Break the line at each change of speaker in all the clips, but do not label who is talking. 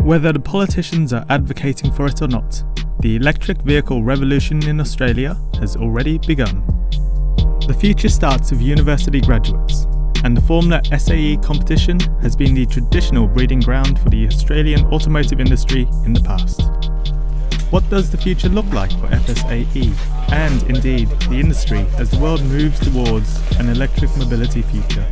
Whether the politicians are advocating for it or not, the electric vehicle revolution in Australia has already begun. The future starts with university graduates, and the Formula SAE competition has been the traditional breeding ground for the Australian automotive industry in the past. What does the future look like for FSAE, and indeed the industry, as the world moves towards an electric mobility future?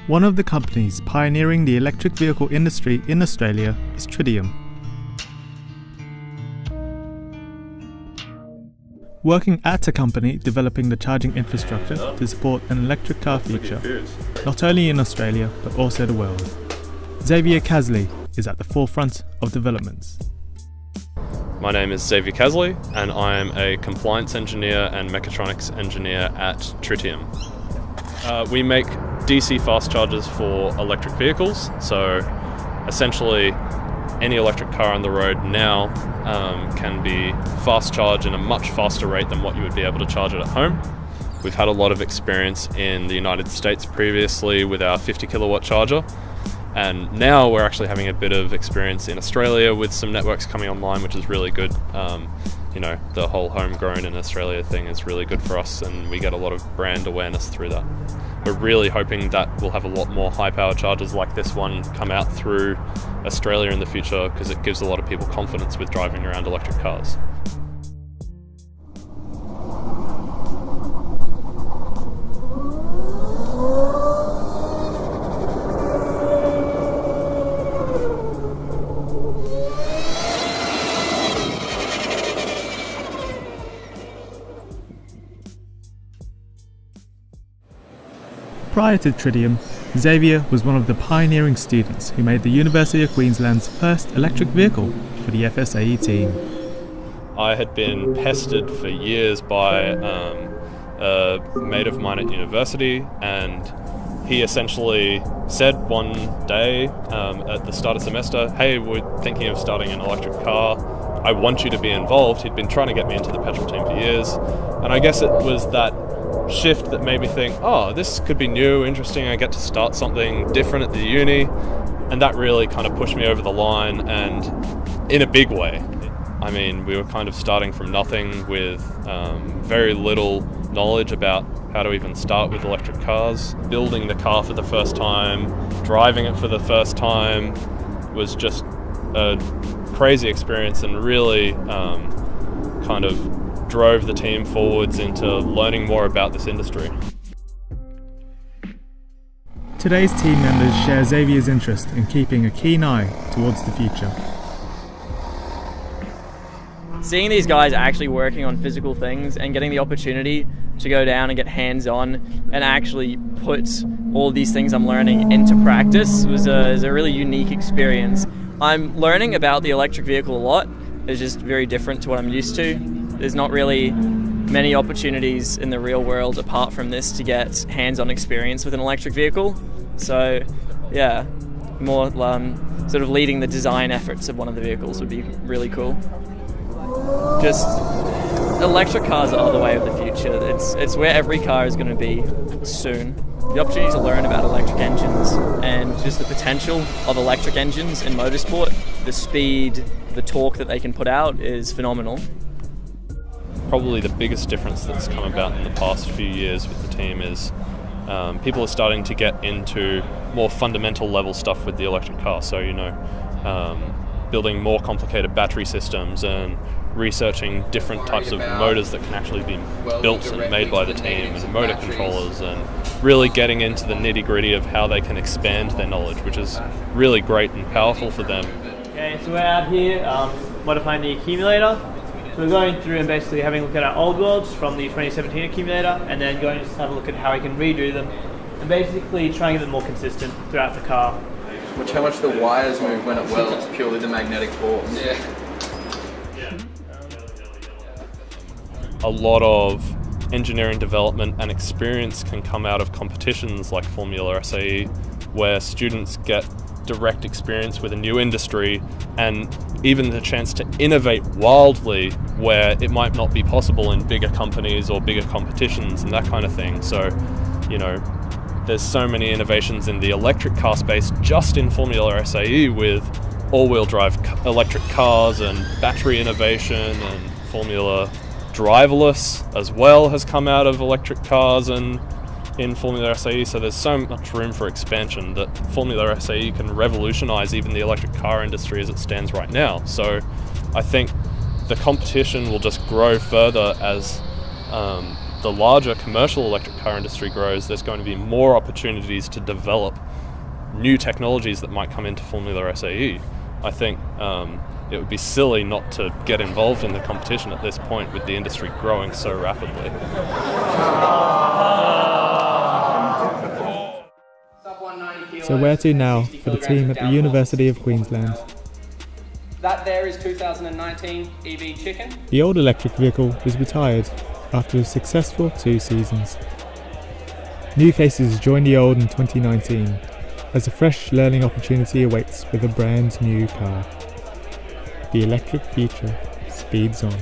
One of the companies pioneering the electric vehicle industry in Australia is Tritium. Working at a company developing the charging infrastructure to support an electric car future, not only in Australia but also the world, Xavier Casley is at the forefront of developments.
My name is Xavier Casley and I am a compliance engineer and mechatronics engineer at Tritium. We make DC fast chargers for electric vehicles, so essentially any electric car on the road now can be fast charged in a much faster rate than what you would be able to charge it at home. We've had a lot of experience in the United States previously with our 50 kilowatt charger, and now we're actually having a bit of experience in Australia with some networks coming online, which is really good. You know, the whole homegrown in Australia thing is really good for us, and we get a lot of brand awareness through that. We're really hoping that we'll have a lot more high power chargers like this one come out through Australia in the future, because it gives a lot of people confidence with driving around electric cars.
Prior to Tritium, Xavier was one of the pioneering students who made the University of Queensland's first electric vehicle for the FSAE team.
I had been pestered for years by a mate of mine at university, and he essentially said one day at the start of semester, "Hey, we're thinking of starting an electric car. I want you to be involved." He'd been trying to get me into the petrol team for years, and I guess it was that shift that made me think, oh, this could be new, interesting, I get to start something different at the uni, and that really kind of pushed me over the line, and in a big way. I mean, we were kind of starting from nothing with very little knowledge about how to even start with electric cars. Building the car for the first time, driving it for the first time was just a crazy experience, and really kind of drove the team forwards into learning more about this industry.
Today's team members share Xavier's interest in keeping a keen eye towards the future.
Seeing these guys actually working on physical things and getting the opportunity to go down and get hands-on and actually put all these things I'm learning into practice was a really unique experience. I'm learning about the electric vehicle a lot. It's just very different to what I'm used to. There's not really many opportunities in the real world apart from this to get hands-on experience with an electric vehicle. So yeah, more sort of leading the design efforts of one of the vehicles would be really cool. Just electric cars are the way of the future. It's where every car is going to be soon. The opportunity to learn about electric engines and just the potential of electric engines in motorsport, the speed, the torque that they can put out is phenomenal.
Probably the biggest difference that's come about in the past few years with the team is people are starting to get into more fundamental level stuff with the electric car. So, you know, building more complicated battery systems and researching different types of motors that can actually be built and made by the team, and motor controllers, and really getting into the nitty-gritty of how they can expand their knowledge, which is really great and powerful for them.
Okay, so we're out here modifying the accumulator. So we're going through and basically having a look at our old worlds from the 2017 accumulator, and then going to have a look at how we can redo them and basically try and get them more consistent throughout the car.
Watch how much the wires move when it welds, purely the magnetic force.
Yeah.
A lot of engineering development and experience can come out of competitions like Formula SAE, where students get direct experience with a new industry and even the chance to innovate wildly where it might not be possible in bigger companies or bigger competitions and that kind of thing. So, you know, there's so many innovations in the electric car space just in Formula SAE with all-wheel drive electric cars and battery innovation, and Formula driverless as well has come out of electric cars and in Formula SAE. So there's so much room for expansion that Formula SAE can revolutionize even the electric car industry as it stands right now. So I think the competition will just grow further as the larger commercial electric car industry grows. There's going to be more opportunities to develop new technologies that might come into Formula SAE. I think it would be silly not to get involved in the competition at this point with the industry growing so rapidly.
So where to now for the team at the University of Queensland?
That there is 2019 EV Chicken.
The old electric vehicle is retired after a successful 2 seasons. New faces join the old in 2019 as a fresh learning opportunity awaits with a brand new car. The electric future speeds on.